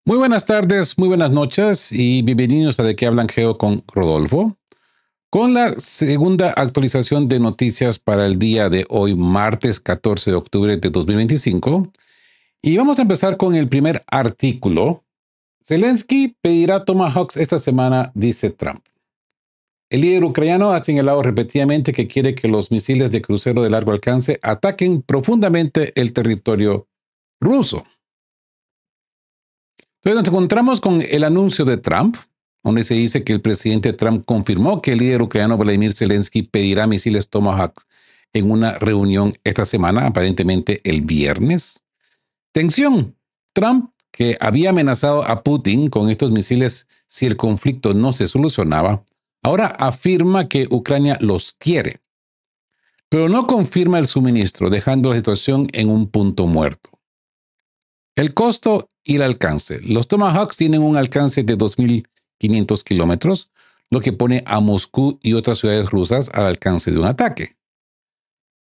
Muy buenas tardes, muy buenas noches y bienvenidos a De qué hablan Geo con Rodolfo, con la segunda actualización de noticias para el día de hoy, martes 14 de octubre de 2025. Y vamos a empezar con el primer artículo. Zelensky pedirá Tomahawks esta semana, dice Trump. El líder ucraniano ha señalado repetidamente que quiere que los misiles de crucero de largo alcance ataquen profundamente el territorio ruso. Entonces nos encontramos con el anuncio de Trump, donde se dice que el presidente Trump confirmó que el líder ucraniano Vladimir Zelensky pedirá misiles Tomahawk en una reunión esta semana, aparentemente el viernes. Tensión. Trump, que había amenazado a Putin con estos misiles si el conflicto no se solucionaba, ahora afirma que Ucrania los quiere, pero no confirma el suministro, dejando la situación en un punto muerto. El costo y el alcance. Los Tomahawks tienen un alcance de 2.500 kilómetros, lo que pone a Moscú y otras ciudades rusas al alcance de un ataque.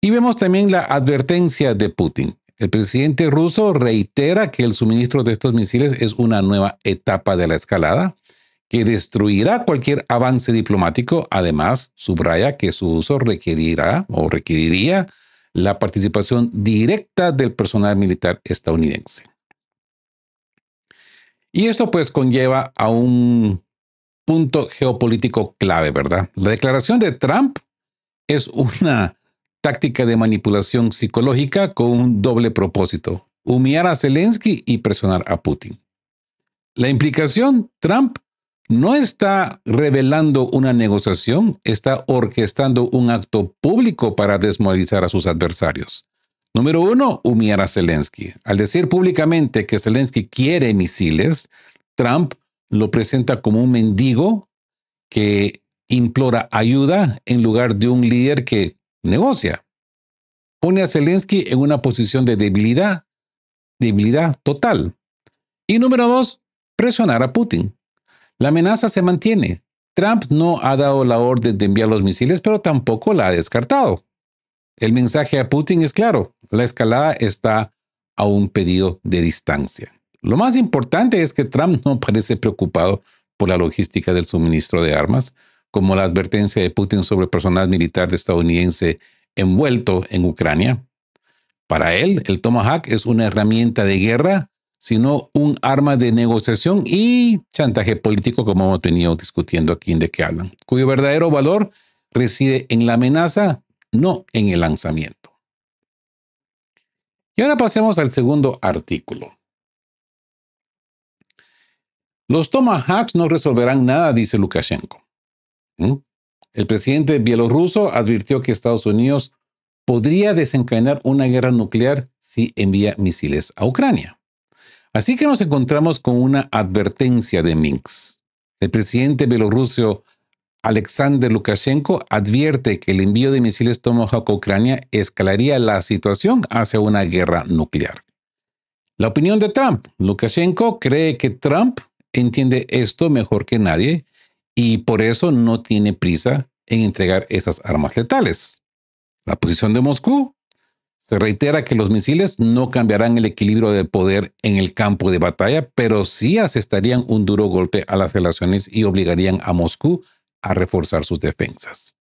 Y vemos también la advertencia de Putin. El presidente ruso reitera que el suministro de estos misiles es una nueva etapa de la escalada que destruirá cualquier avance diplomático. Además, subraya que su uso requeriría la participación directa del personal militar estadounidense. Y esto pues conlleva a un punto geopolítico clave, ¿verdad? La declaración de Trump es una táctica de manipulación psicológica con un doble propósito: humillar a Zelensky y presionar a Putin. La implicación: Trump no está revelando una negociación, está orquestando un acto público para desmoralizar a sus adversarios. Número uno, humillar a Zelensky. Al decir públicamente que Zelensky quiere misiles, Trump lo presenta como un mendigo que implora ayuda en lugar de un líder que negocia. Pone a Zelensky en una posición de debilidad total. Y número dos, presionar a Putin. La amenaza se mantiene. Trump no ha dado la orden de enviar los misiles, pero tampoco la ha descartado. El mensaje a Putin es claro: la escalada está a un pedido de distancia. Lo más importante es que Trump no parece preocupado por la logística del suministro de armas, como la advertencia de Putin sobre personal militar estadounidense envuelto en Ucrania. Para él, el Tomahawk es una herramienta de guerra, sino un arma de negociación y chantaje político, como hemos venido discutiendo aquí en De qué hablan, cuyo verdadero valor reside en la amenaza, no en el lanzamiento. Y ahora pasemos al segundo artículo. Los Tomahawks no resolverán nada, dice Lukashenko. El presidente bielorruso advirtió que Estados Unidos podría desencadenar una guerra nuclear si envía misiles a Ucrania. Así que nos encontramos con una advertencia de Minsk. El presidente bielorruso Alexander Lukashenko advierte que el envío de misiles Tomahawk a Ucrania escalaría la situación hacia una guerra nuclear. La opinión de Trump. Lukashenko cree que Trump entiende esto mejor que nadie y por eso no tiene prisa en entregar esas armas letales. La posición de Moscú. Se reitera que los misiles no cambiarán el equilibrio de poder en el campo de batalla, pero sí asestarían un duro golpe a las relaciones y obligarían a Moscú a reforzar sus defensas.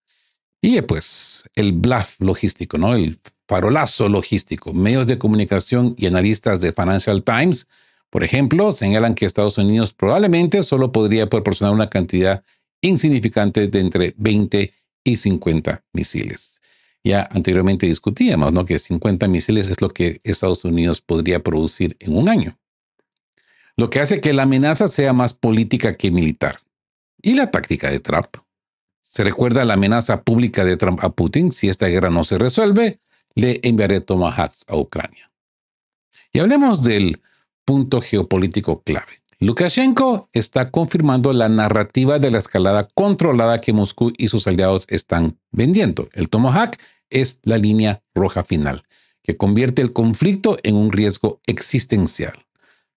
Y pues el bluff logístico, ¿no? El farolazo logístico. Medios de comunicación y analistas de Financial Times, por ejemplo, señalan que Estados Unidos probablemente solo podría proporcionar una cantidad insignificante de entre 20 y 50 misiles. Ya anteriormente discutíamos, ¿no?, que 50 misiles es lo que Estados Unidos podría producir en un año. Lo que hace que la amenaza sea más política que militar. Y la táctica de Trump. Se recuerda la amenaza pública de Trump a Putin: si esta guerra no se resuelve, le enviaré Tomahawks a Ucrania. Y hablemos del punto geopolítico clave. Lukashenko está confirmando la narrativa de la escalada controlada que Moscú y sus aliados están vendiendo. El Tomahawk es la línea roja final, que convierte el conflicto en un riesgo existencial.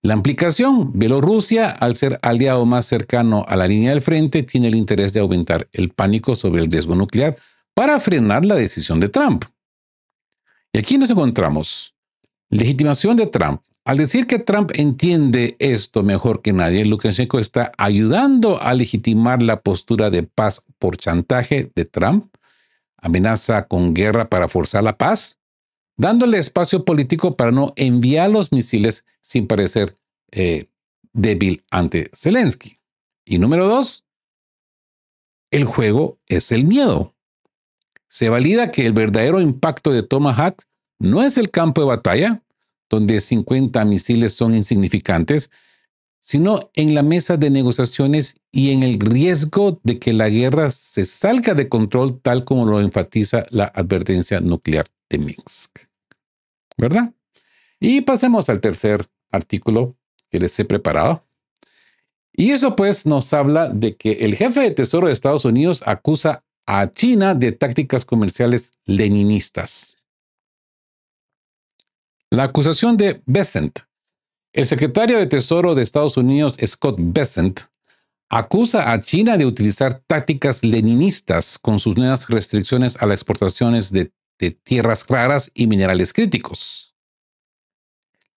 La implicación: Bielorrusia, al ser aliado más cercano a la línea del frente, tiene el interés de aumentar el pánico sobre el riesgo nuclear para frenar la decisión de Trump. Y aquí nos encontramos. Legitimación de Trump. Al decir que Trump entiende esto mejor que nadie, Lukashenko está ayudando a legitimar la postura de paz por chantaje de Trump, amenaza con guerra para forzar la paz, dándole espacio político para no enviar los misiles sin parecer débil ante Zelensky. Y número 2, el juego es el miedo. Se valida que el verdadero impacto de Tomahawk no es el campo de batalla, donde 50 misiles son insignificantes, sino en la mesa de negociaciones y en el riesgo de que la guerra se salga de control, tal como lo enfatiza la advertencia nuclear de Minsk. ¿Verdad? Y pasemos al tercer artículo que les he preparado. Y eso pues nos habla de que el jefe de Tesoro de Estados Unidos acusa a China de tácticas comerciales leninistas. La acusación de Bessent. El secretario de Tesoro de Estados Unidos, Scott Bessent, acusa a China de utilizar tácticas leninistas con sus nuevas restricciones a las exportaciones de tierras raras y minerales críticos.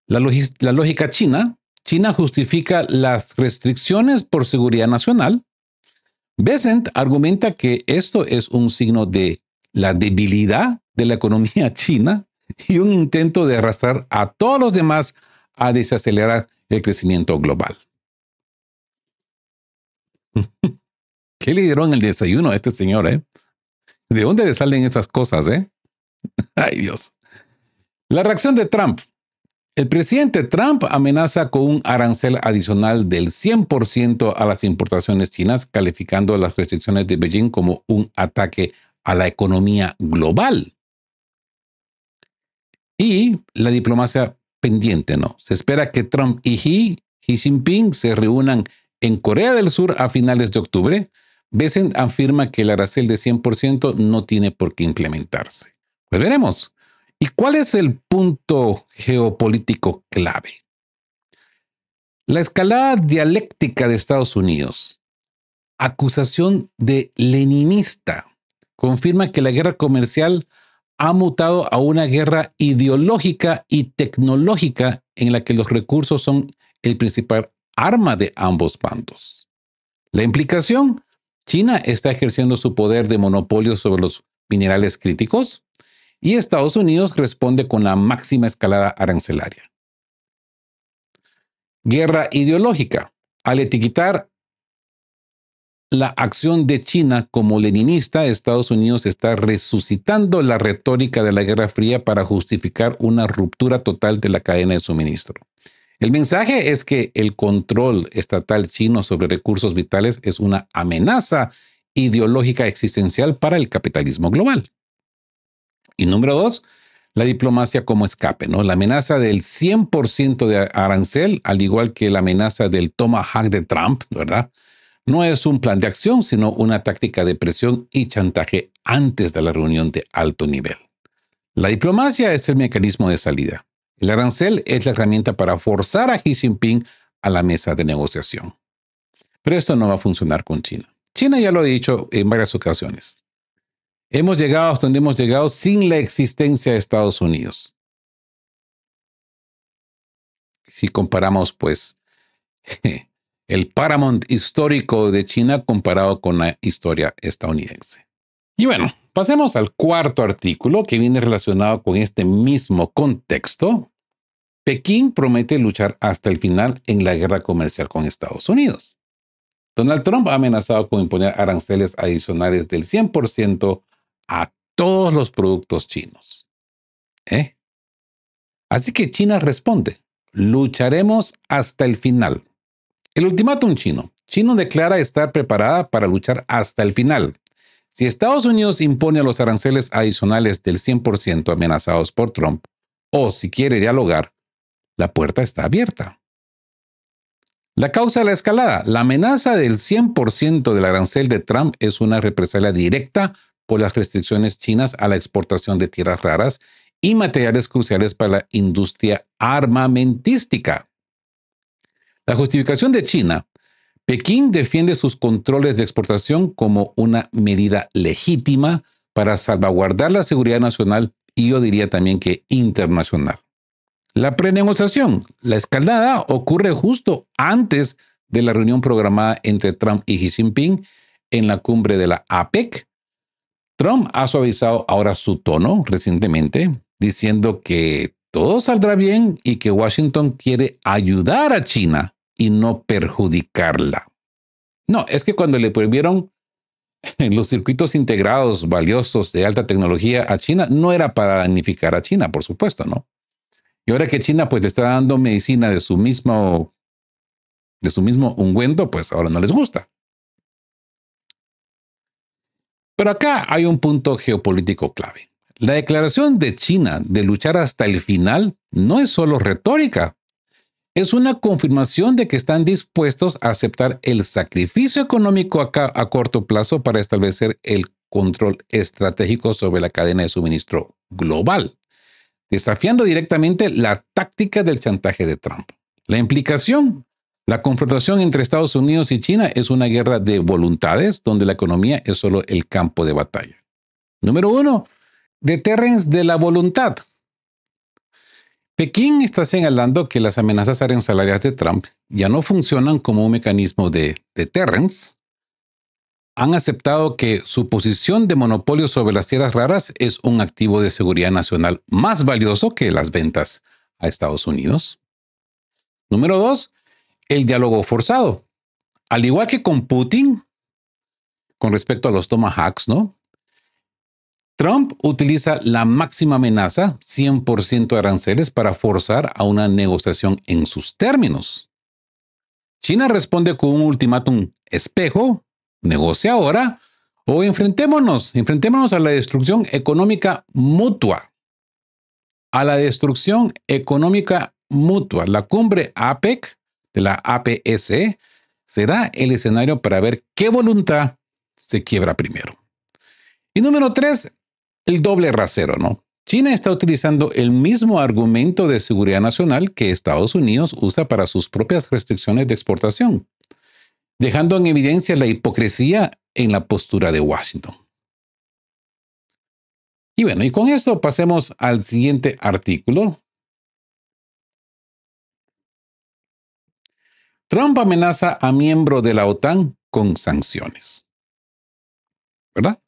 La lógica china justifica las restricciones por seguridad nacional. Bessent argumenta que esto es un signo de la debilidad de la economía china y un intento de arrastrar a todos los demás a desacelerar el crecimiento global. ¿Qué le dieron el desayuno a este señor, eh? ¿De dónde le salen esas cosas, eh? Ay, Dios. La reacción de Trump. El presidente Trump amenaza con un arancel adicional del 100% a las importaciones chinas, calificando las restricciones de Beijing como un ataque a la economía global. Y la diplomacia pendiente, ¿no? Se espera que Trump y Xi Jinping se reúnan en Corea del Sur a finales de octubre. Bessent afirma que el arancel de 100% no tiene por qué implementarse. Pues veremos. ¿Y cuál es el punto geopolítico clave? La escalada dialéctica de Estados Unidos, acusación de leninista, confirma que la guerra comercial ha mutado a una guerra ideológica y tecnológica en la que los recursos son el principal arma de ambos bandos. La implicación: China está ejerciendo su poder de monopolio sobre los minerales críticos y Estados Unidos responde con la máxima escalada arancelaria. Guerra ideológica. Al etiquetar la acción de China como leninista, Estados Unidos está resucitando la retórica de la Guerra Fría para justificar una ruptura total de la cadena de suministro. El mensaje es que el control estatal chino sobre recursos vitales es una amenaza ideológica existencial para el capitalismo global. Y número 2, la diplomacia como escape, ¿no? La amenaza del 100% de arancel, al igual que la amenaza del Tomahawk de Trump, ¿verdad? No es un plan de acción, sino una táctica de presión y chantaje antes de la reunión de alto nivel. La diplomacia es el mecanismo de salida. El arancel es la herramienta para forzar a Xi Jinping a la mesa de negociación. Pero esto no va a funcionar con China. China ya lo he dicho en varias ocasiones. Hemos llegado hasta donde hemos llegado sin la existencia de Estados Unidos. Si comparamos, pues, el Paramount histórico de China comparado con la historia estadounidense. Y bueno, pasemos al cuarto artículo que viene relacionado con este mismo contexto. Pekín promete luchar hasta el final en la guerra comercial con Estados Unidos. Donald Trump ha amenazado con imponer aranceles adicionales del 100% a todos los productos chinos. Así que China responde: lucharemos hasta el final. El ultimátum chino. China declara estar preparada para luchar hasta el final. Si Estados Unidos impone los aranceles adicionales del 100% amenazados por Trump, o si quiere dialogar, la puerta está abierta. La causa de la escalada. La amenaza del 100% del arancel de Trump es una represalia directa por las restricciones chinas a la exportación de tierras raras y materiales cruciales para la industria armamentística. La justificación de China: Pekín defiende sus controles de exportación como una medida legítima para salvaguardar la seguridad nacional y yo diría también que internacional. La prenegociación, la escalada, ocurre justo antes de la reunión programada entre Trump y Xi Jinping en la cumbre de la APEC. Trump ha suavizado ahora su tono recientemente, diciendo que todo saldrá bien y que Washington quiere ayudar a China y no perjudicarla. No, es que cuando le prohibieron los circuitos integrados valiosos de alta tecnología a China, no era para damnificar a China, por supuesto, ¿no? Y ahora que China pues le está dando medicina de su mismo ungüento, pues ahora no les gusta. Pero acá hay un punto geopolítico clave. La declaración de China de luchar hasta el final no es solo retórica, es una confirmación de que están dispuestos a aceptar el sacrificio económico a corto plazo para establecer el control estratégico sobre la cadena de suministro global, desafiando directamente la táctica del chantaje de Trump. La implicación: la confrontación entre Estados Unidos y China es una guerra de voluntades donde la economía es solo el campo de batalla. Número 1. Deterrence de la voluntad. Pekín está señalando que las amenazas arancelarias de Trump ya no funcionan como un mecanismo de deterrence. Han aceptado que su posición de monopolio sobre las tierras raras es un activo de seguridad nacional más valioso que las ventas a Estados Unidos. Número 2. El diálogo forzado. Al igual que con Putin, con respecto a los Tomahawks, ¿no? Trump utiliza la máxima amenaza, 100% de aranceles, para forzar a una negociación en sus términos. China responde con un ultimátum espejo: negocia ahora o enfrentémonos a la destrucción económica mutua. A la destrucción económica mutua. La cumbre APEC, de la APS, será el escenario para ver qué voluntad se quiebra primero. Y número 3, el doble rasero, ¿no? China está utilizando el mismo argumento de seguridad nacional que Estados Unidos usa para sus propias restricciones de exportación, dejando en evidencia la hipocresía en la postura de Washington. Y bueno, y con esto pasemos al siguiente artículo. Trump amenaza a miembro de la OTAN con sanciones. ¿Verdad?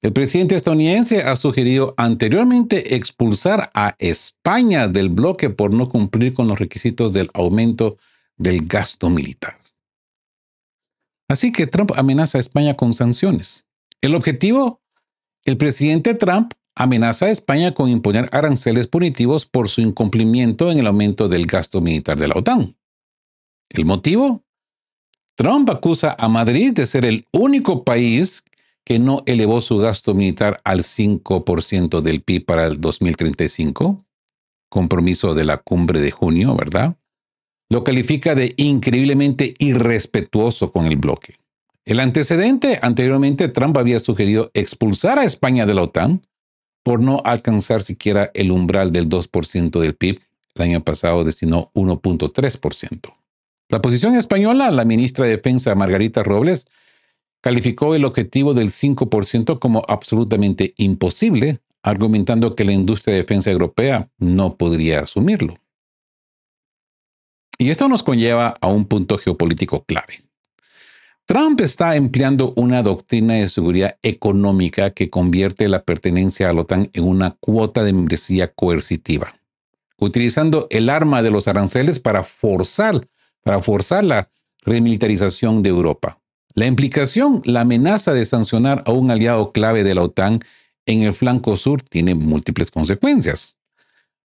El presidente estadounidense ha sugerido anteriormente expulsar a España del bloque por no cumplir con los requisitos del aumento del gasto militar. Así que Trump amenaza a España con sanciones. El objetivo: el presidente Trump amenaza a España con imponer aranceles punitivos por su incumplimiento en el aumento del gasto militar de la OTAN. ¿El motivo? Trump acusa a Madrid de ser el único país que no elevó su gasto militar al 5% del PIB para el 2035, compromiso de la cumbre de junio, ¿verdad? Lo califica de increíblemente irrespetuoso con el bloque. El antecedente: anteriormente Trump había sugerido expulsar a España de la OTAN por no alcanzar siquiera el umbral del 2% del PIB. El año pasado destinó 1.3%. La posición española: la ministra de Defensa Margarita Robles calificó el objetivo del 5% como absolutamente imposible, argumentando que la industria de defensa europea no podría asumirlo. Y esto nos conlleva a un punto geopolítico clave. Trump está empleando una doctrina de seguridad económica que convierte la pertenencia a la OTAN en una cuota de membresía coercitiva, utilizando el arma de los aranceles para forzar la remilitarización de Europa. La implicación: la amenaza de sancionar a un aliado clave de la OTAN en el flanco sur tiene múltiples consecuencias.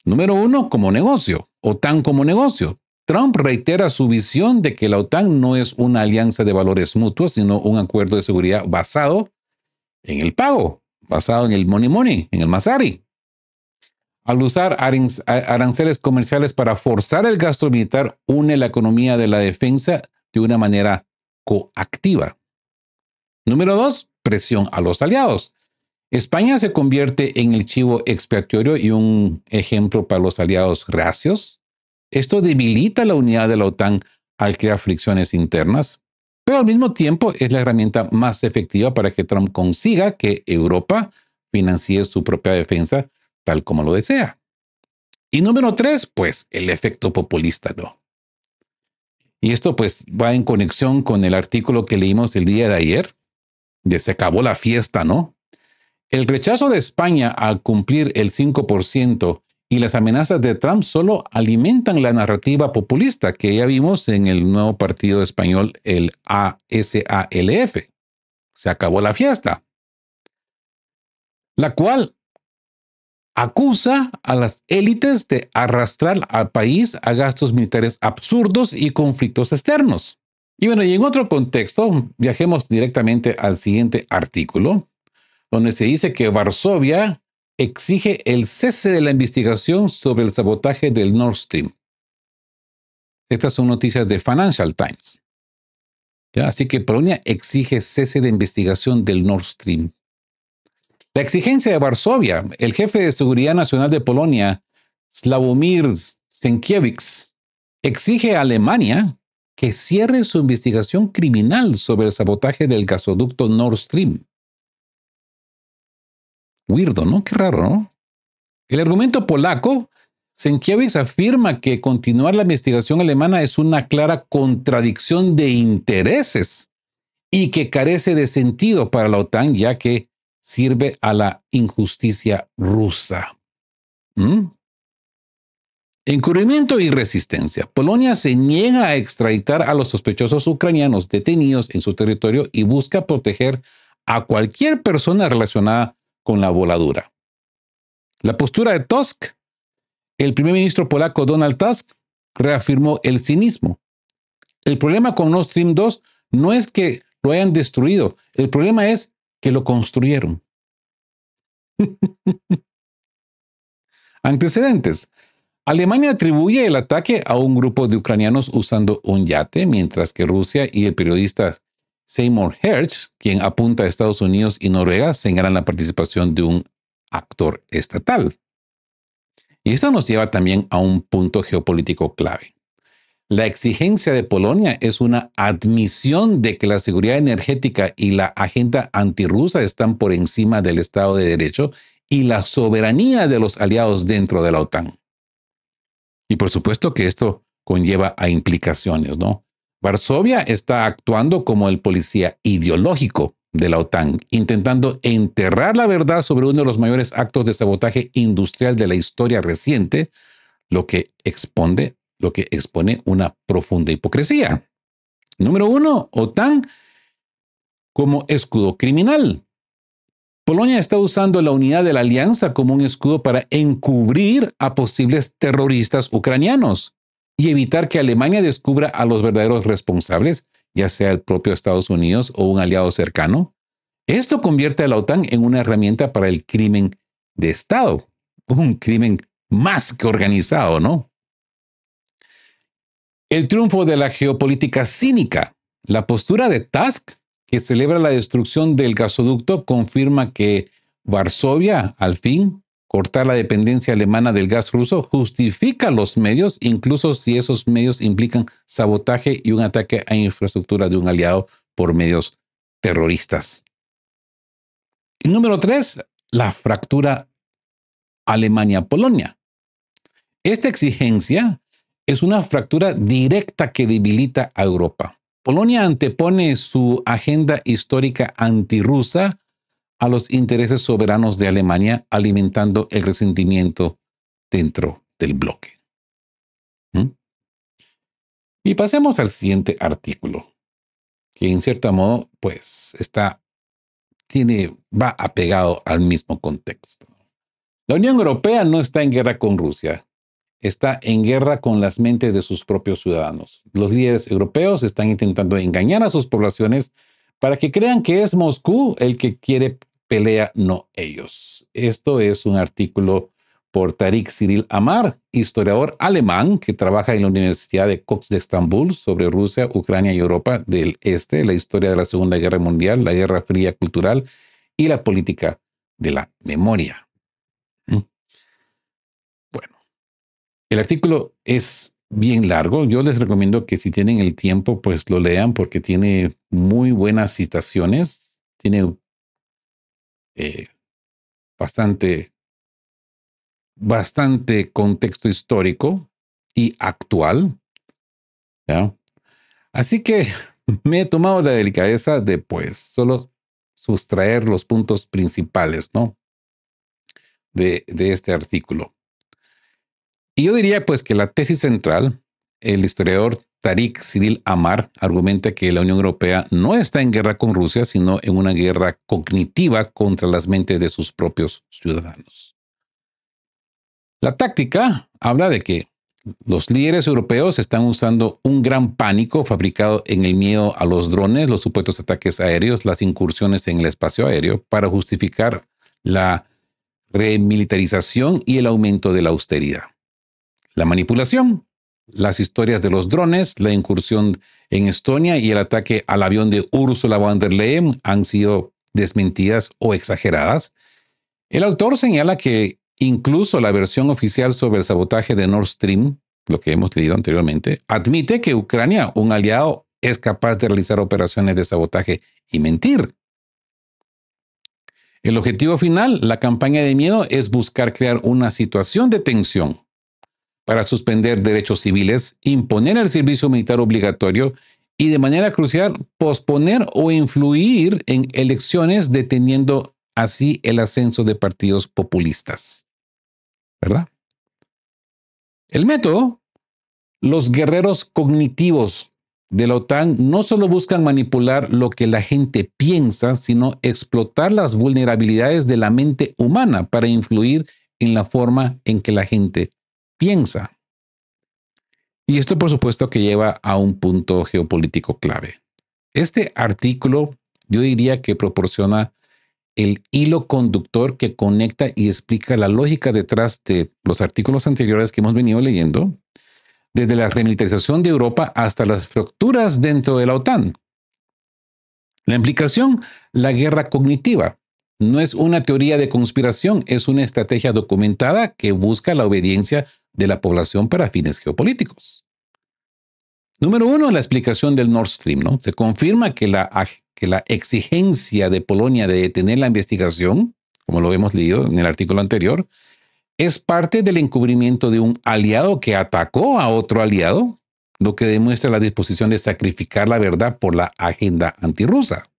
Número 1, como negocio. OTAN como negocio. Trump reitera su visión de que la OTAN no es una alianza de valores mutuos, sino un acuerdo de seguridad basado en el pago, basado en el money, en el Masari. Al usar aranceles comerciales para forzar el gasto militar, une la economía de la defensa de una manera coactiva. Número 2, presión a los aliados. España se convierte en el chivo expiatorio y un ejemplo para los aliados reacios. Esto debilita la unidad de la OTAN al crear fricciones internas, pero al mismo tiempo es la herramienta más efectiva para que Trump consiga que Europa financie su propia defensa tal como lo desea. Y número 3, pues el efecto populista, ¿no? Y esto pues va en conexión con el artículo que leímos el día de ayer, de se acabó la fiesta, ¿no? El rechazo de España al cumplir el 5% y las amenazas de Trump solo alimentan la narrativa populista que ya vimos en el nuevo partido español, el ASALF. Se acabó la fiesta, la cual acusa a las élites de arrastrar al país a gastos militares absurdos y conflictos externos. Y bueno, y en otro contexto, viajemos directamente al siguiente artículo, donde se dice que Varsovia exige el cese de la investigación sobre el sabotaje del Nord Stream. Estas son noticias de Financial Times. ¿Ya? Así que Polonia exige cese de investigación del Nord Stream. La exigencia de Varsovia, el jefe de Seguridad Nacional de Polonia, Sławomir Sienkiewicz, exige a Alemania que cierre su investigación criminal sobre el sabotaje del gasoducto Nord Stream. Weirdo, ¿no? Qué raro, ¿no? El argumento polaco, Sienkiewicz afirma que continuar la investigación alemana es una clara contradicción de intereses y que carece de sentido para la OTAN, ya que sirve a la injusticia rusa. Encubrimiento y resistencia. Polonia se niega a extraditar a los sospechosos ucranianos detenidos en su territorio y busca proteger a cualquier persona relacionada con la voladura. La postura de Tusk. El primer ministro polaco Donald Tusk reafirmó el cinismo. El problema con Nord Stream 2 no es que lo hayan destruido, el problema es que lo construyeron. Antecedentes. Alemania atribuye el ataque a un grupo de ucranianos usando un yate, mientras que Rusia y el periodista Seymour Hersh, quien apunta a Estados Unidos y Noruega, señalan la participación de un actor estatal. Y esto nos lleva también a un punto geopolítico clave. La exigencia de Polonia es una admisión de que la seguridad energética y la agenda antirrusa están por encima del Estado de Derecho y la soberanía de los aliados dentro de la OTAN. Y por supuesto que esto conlleva a implicaciones, ¿no? Varsovia está actuando como el policía ideológico de la OTAN, intentando enterrar la verdad sobre uno de los mayores actos de sabotaje industrial de la historia reciente, lo que expone una profunda hipocresía. Número 1, OTAN como escudo criminal. Polonia está usando la unidad de la alianza como un escudo para encubrir a posibles terroristas ucranianos y evitar que Alemania descubra a los verdaderos responsables, ya sea el propio Estados Unidos o un aliado cercano. Esto convierte a la OTAN en una herramienta para el crimen de Estado, un crimen más que organizado, ¿no? El triunfo de la geopolítica cínica. La postura de Tusk, que celebra la destrucción del gasoducto, confirma que Varsovia, al fin, cortar la dependencia alemana del gas ruso, justifica los medios, incluso si esos medios implican sabotaje y un ataque a infraestructura de un aliado por medios terroristas. Y número 3, la fractura Alemania-Polonia. Esta exigencia es una fractura directa que debilita a Europa. Polonia antepone su agenda histórica antirrusa a los intereses soberanos de Alemania, alimentando el resentimiento dentro del bloque. Y pasemos al siguiente artículo, que en cierto modo, pues, va apegado al mismo contexto. La Unión Europea no está en guerra con Rusia. Está en guerra con las mentes de sus propios ciudadanos. Los líderes europeos están intentando engañar a sus poblaciones para que crean que es Moscú el que quiere pelea, no ellos. Esto es un artículo por Tariq Cyril Amar, historiador alemán que trabaja en la Universidad de Koç de Estambul sobre Rusia, Ucrania y Europa del Este, la historia de la Segunda Guerra Mundial, la Guerra Fría cultural y la política de la memoria. Bueno. El artículo es bien largo. Yo les recomiendo que si tienen el tiempo, pues lo lean porque tiene muy buenas citaciones. Tiene bastante bastante contexto histórico y actual, ¿ya? Así que me he tomado la delicadeza de, pues, solo sustraer los puntos principales, ¿no? De este artículo. Y yo diría, pues, que la tesis central, el historiador Tariq Cyril Amar argumenta que la Unión Europea no está en guerra con Rusia, sino en una guerra cognitiva contra las mentes de sus propios ciudadanos. La táctica habla de que los líderes europeos están usando un gran pánico fabricado en el miedo a los drones, los supuestos ataques aéreos, las incursiones en el espacio aéreo, para justificar la remilitarización y el aumento de la austeridad. La manipulación, las historias de los drones, la incursión en Estonia y el ataque al avión de Ursula von der Leyen han sido desmentidas o exageradas. El autor señala que incluso la versión oficial sobre el sabotaje de Nord Stream, lo que hemos leído anteriormente, admite que Ucrania, un aliado, es capaz de realizar operaciones de sabotaje y mentir. El objetivo final, la campaña de miedo, es buscar crear una situación de tensión para suspender derechos civiles, imponer el servicio militar obligatorio y, de manera crucial, posponer o influir en elecciones, deteniendo así el ascenso de partidos populistas. ¿Verdad? El método, los guerreros cognitivos de la OTAN no solo buscan manipular lo que la gente piensa, sino explotar las vulnerabilidades de la mente humana para influir en la forma en que la gente piensa. Y esto, por supuesto, que lleva a un punto geopolítico clave. Este artículo, yo diría que proporciona el hilo conductor que conecta y explica la lógica detrás de los artículos anteriores que hemos venido leyendo, desde la remilitarización de Europa hasta las fracturas dentro de la OTAN. La implicación, la guerra cognitiva, no es una teoría de conspiración, es una estrategia documentada que busca la obediencia de la población para fines geopolíticos. Número uno, la explicación del Nord Stream, ¿no? Se confirma que la exigencia de Polonia de detener la investigación, como lo hemos leído en el artículo anterior, es parte del encubrimiento de un aliado que atacó a otro aliado, lo que demuestra la disposición de sacrificar la verdad por la agenda antirrusa.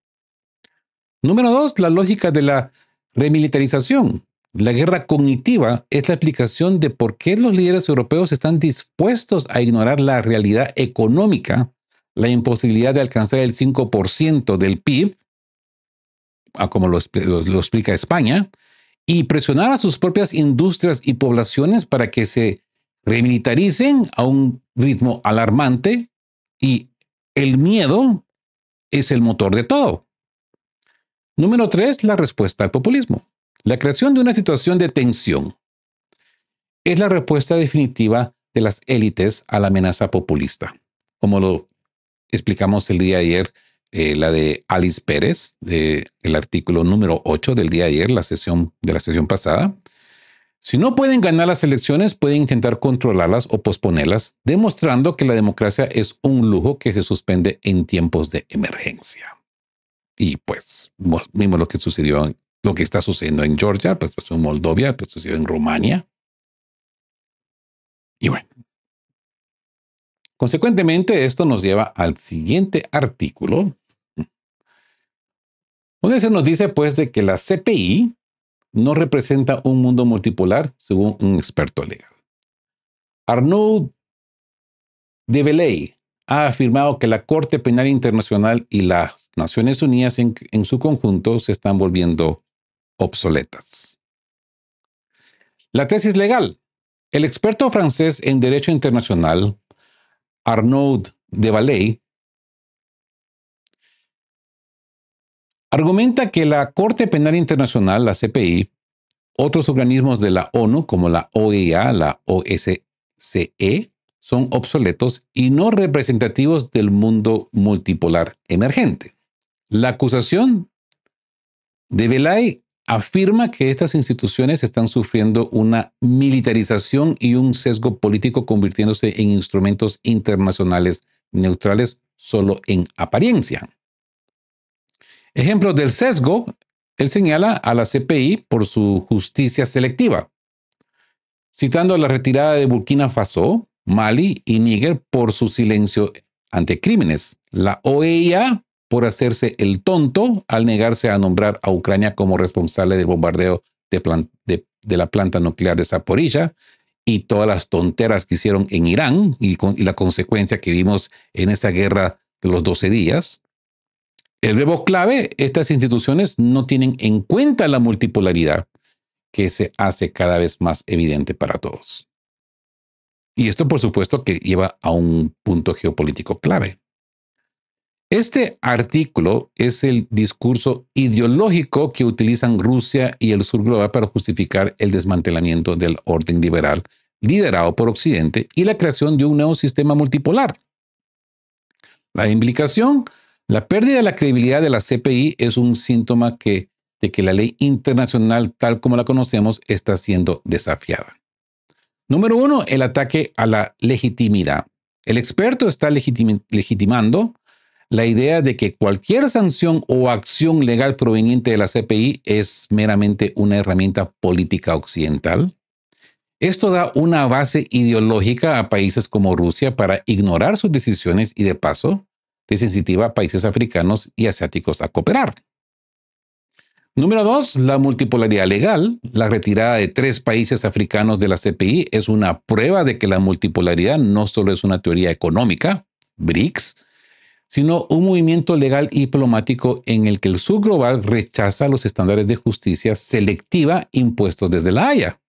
Número dos, la lógica de la remilitarización. La guerra cognitiva es la explicación de por qué los líderes europeos están dispuestos a ignorar la realidad económica, la imposibilidad de alcanzar el 5% del PIB, como lo explica España, y presionar a sus propias industrias y poblaciones para que se remilitaricen a un ritmo alarmante, y el miedo es el motor de todo. Número tres, la respuesta al populismo. La creación de una situación de tensión es la respuesta definitiva de las élites a la amenaza populista. Como lo explicamos el día de ayer, la de Alice Pérez, el artículo número 8 del día de ayer, la sesión pasada. Si no pueden ganar las elecciones, pueden intentar controlarlas o posponerlas, demostrando que la democracia es un lujo que se suspende en tiempos de emergencia. Y pues vimos lo que sucedió, lo que está sucediendo en Georgia, pues pasó en Moldovia, pues sucedió en Rumania. Y bueno, consecuentemente, esto nos lleva al siguiente artículo, donde se nos dice, pues, de que la CPI no representa un mundo multipolar, según un experto legal. Arnaud de Bellay ha afirmado que la Corte Penal Internacional y las Naciones Unidas en su conjunto se están volviendo obsoletas. La tesis legal. El experto francés en Derecho Internacional, Arnaud de Bellay, argumenta que la Corte Penal Internacional, la CPI, otros organismos de la ONU, como la OEA, la OSCE, son obsoletos y no representativos del mundo multipolar emergente. La acusación de Bellay afirma que estas instituciones están sufriendo una militarización y un sesgo político, convirtiéndose en instrumentos internacionales neutrales solo en apariencia. Ejemplos del sesgo, él señala a la CPI por su justicia selectiva. citando la retirada de Burkina Faso, Mali y Níger por su silencio ante crímenes. La OEA por hacerse el tonto al negarse a nombrar a Ucrania como responsable del bombardeo de la planta nuclear de Zaporizhia y todas las tonteras que hicieron en Irán y la consecuencia que vimos en esa guerra de los 12 días. El verbo clave, estas instituciones no tienen en cuenta la multipolaridad que se hace cada vez más evidente para todos. Y esto, por supuesto, que lleva a un punto geopolítico clave. Este artículo es el discurso ideológico que utilizan Rusia y el sur global para justificar el desmantelamiento del orden liberal liderado por Occidente y la creación de un nuevo sistema multipolar. La implicación, la pérdida de la credibilidad de la CPI es un síntoma de que la ley internacional tal como la conocemos está siendo desafiada. Número 1, el ataque a la legitimidad. El experto está legitimando la idea de que cualquier sanción o acción legal proveniente de la CPI es meramente una herramienta política occidental. Esto da una base ideológica a países como Rusia para ignorar sus decisiones y de paso desincentiva a países africanos y asiáticos a cooperar. Número 2, la multipolaridad legal. La retirada de 3 países africanos de la CPI es una prueba de que la multipolaridad no solo es una teoría económica, BRICS, sino un movimiento legal y diplomático en el que el sur global rechaza los estándares de justicia selectiva impuestos desde La Haya.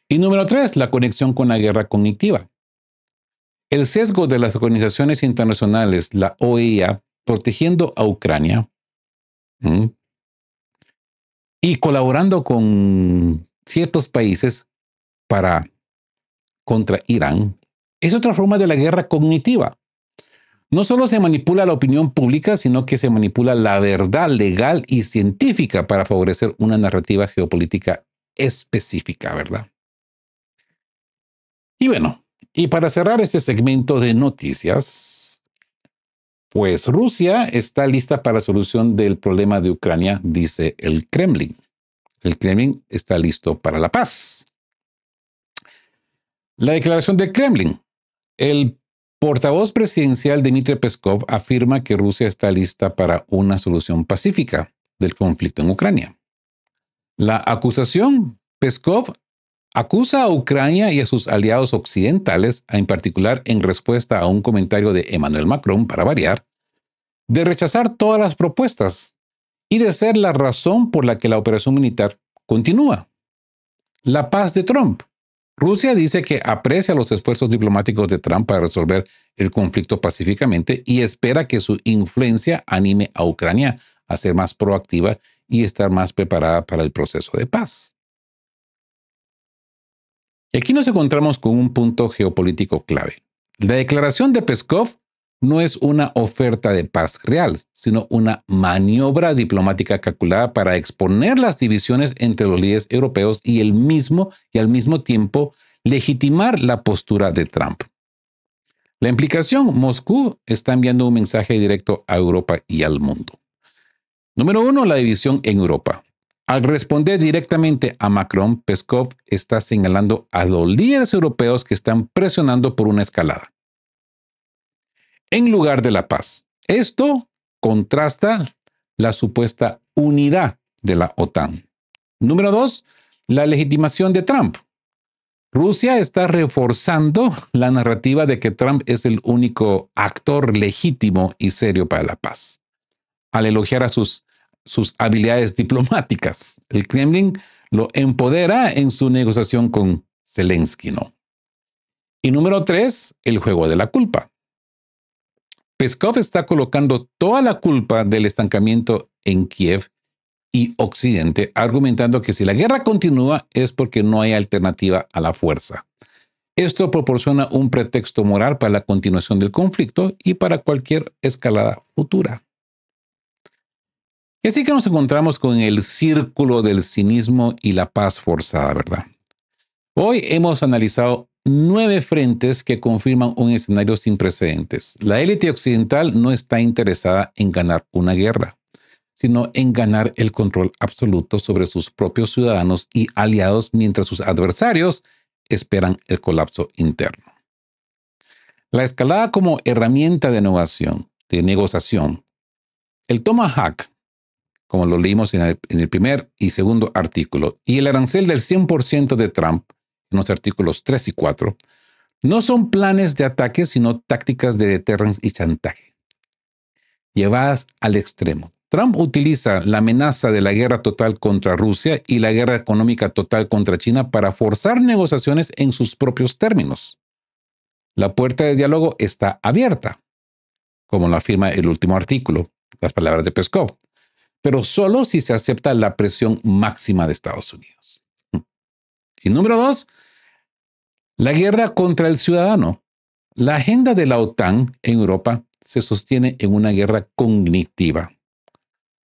Y número 3, la conexión con la guerra cognitiva. El sesgo de las organizaciones internacionales, la OEA, protegiendo a Ucrania y colaborando con ciertos países contra Irán, es otra forma de la guerra cognitiva. No solo se manipula la opinión pública, sino que se manipula la verdad legal y científica para favorecer una narrativa geopolítica específica, ¿verdad? Y bueno, y para cerrar este segmento de noticias, pues Rusia está lista para la solución del problema de Ucrania, dice el Kremlin. El Kremlin está listo para la paz. La declaración del Kremlin. El portavoz presidencial Dmitry Peskov afirma que Rusia está lista para una solución pacífica del conflicto en Ucrania. La acusación, Peskov acusa a Ucrania y a sus aliados occidentales, en particular en respuesta a un comentario de Emmanuel Macron, para variar, de rechazar todas las propuestas y de ser la razón por la que la operación militar continúa. La paz de Trump. Rusia dice que aprecia los esfuerzos diplomáticos de Trump para resolver el conflicto pacíficamente y espera que su influencia anime a Ucrania a ser más proactiva y estar más preparada para el proceso de paz. Y aquí nos encontramos con un punto geopolítico clave. La declaración de Peskov no es una oferta de paz real, sino una maniobra diplomática calculada para exponer las divisiones entre los líderes europeos y al mismo tiempo legitimar la postura de Trump. La implicación, Moscú está enviando un mensaje directo a Europa y al mundo. Número 1, la división en Europa. Al responder directamente a Macron, Peskov está señalando a los líderes europeos que están presionando por una escalada en lugar de la paz. Esto contrasta la supuesta unidad de la OTAN. Número 2, la legitimación de Trump. Rusia está reforzando la narrativa de que Trump es el único actor legítimo y serio para la paz. Al elogiar a sus habilidades diplomáticas, el Kremlin lo empodera en su negociación con Zelensky, ¿no? Y número 3, el juego de la culpa. Peskov está colocando toda la culpa del estancamiento en Kiev y Occidente, argumentando que si la guerra continúa es porque no hay alternativa a la fuerza. Esto proporciona un pretexto moral para la continuación del conflicto y para cualquier escalada futura. Y así que nos encontramos con el círculo del cinismo y la paz forzada, ¿verdad? Hoy hemos analizado 9 frentes que confirman un escenario sin precedentes. La élite occidental no está interesada en ganar una guerra, sino en ganar el control absoluto sobre sus propios ciudadanos y aliados mientras sus adversarios esperan el colapso interno. La escalada como herramienta de negociación. El Tomahawk, como lo leímos en el primer y segundo artículo, y el arancel del 100% de Trump, en los artículos 3 y 4, no son planes de ataque, sino tácticas de deterrence y chantaje, llevadas al extremo. Trump utiliza la amenaza de la guerra total contra Rusia y la guerra económica total contra China para forzar negociaciones en sus propios términos. La puerta de diálogo está abierta, como lo afirma el último artículo, las palabras de Peskov, pero solo si se acepta la presión máxima de Estados Unidos. Y número 2, la guerra contra el ciudadano. La agenda de la OTAN en Europa se sostiene en una guerra cognitiva.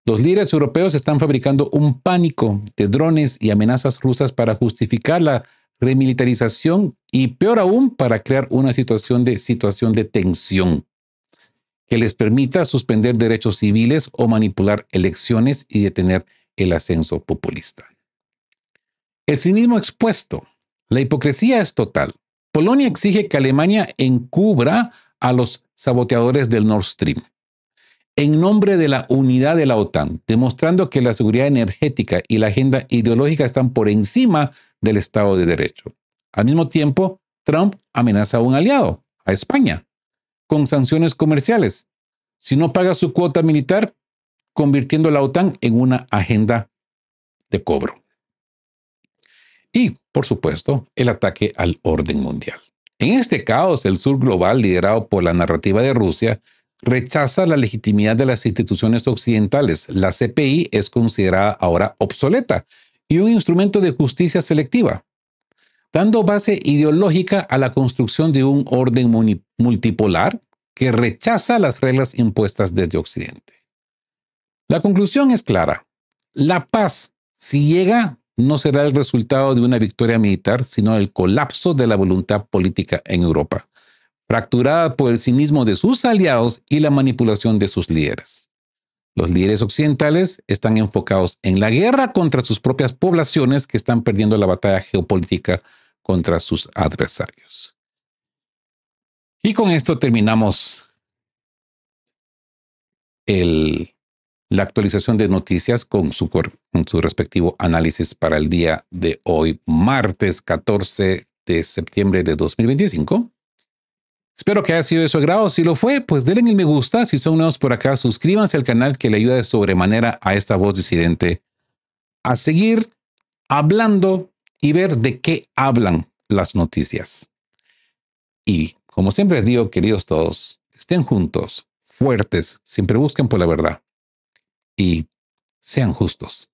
Los líderes europeos están fabricando un pánico de drones y amenazas rusas para justificar la remilitarización y, peor aún, para crear una situación de tensión que les permita suspender derechos civiles o manipular elecciones y detener el ascenso populista. El cinismo expuesto. La hipocresía es total. Polonia exige que Alemania encubra a los saboteadores del Nord Stream en nombre de la unidad de la OTAN, demostrando que la seguridad energética y la agenda ideológica están por encima del Estado de Derecho. Al mismo tiempo, Trump amenaza a un aliado, a España, con sanciones comerciales, si no paga su cuota militar, convirtiendo a la OTAN en una agenda de cobro. Y, por supuesto, el ataque al orden mundial. En este caos, el sur global, liderado por la narrativa de Rusia, rechaza la legitimidad de las instituciones occidentales. La CPI es considerada ahora obsoleta y un instrumento de justicia selectiva, dando base ideológica a la construcción de un orden multipolar que rechaza las reglas impuestas desde Occidente. La conclusión es clara. La paz, si llega, no será el resultado de una victoria militar, sino el colapso de la voluntad política en Europa, fracturada por el cinismo de sus aliados y la manipulación de sus líderes. Los líderes occidentales están enfocados en la guerra contra sus propias poblaciones que están perdiendo la batalla geopolítica contra sus adversarios. Y con esto terminamos la actualización de noticias con su respectivo análisis para el día de hoy, martes 14 de septiembre de 2025. Espero que haya sido de su agrado. Si lo fue, pues denle el me gusta. Si son nuevos por acá, suscríbanse al canal que le ayuda de sobremanera a esta voz disidente a seguir hablando y ver de qué hablan las noticias. Y como siempre les digo, queridos todos, estén juntos, fuertes, siempre busquen por la verdad y sean justos.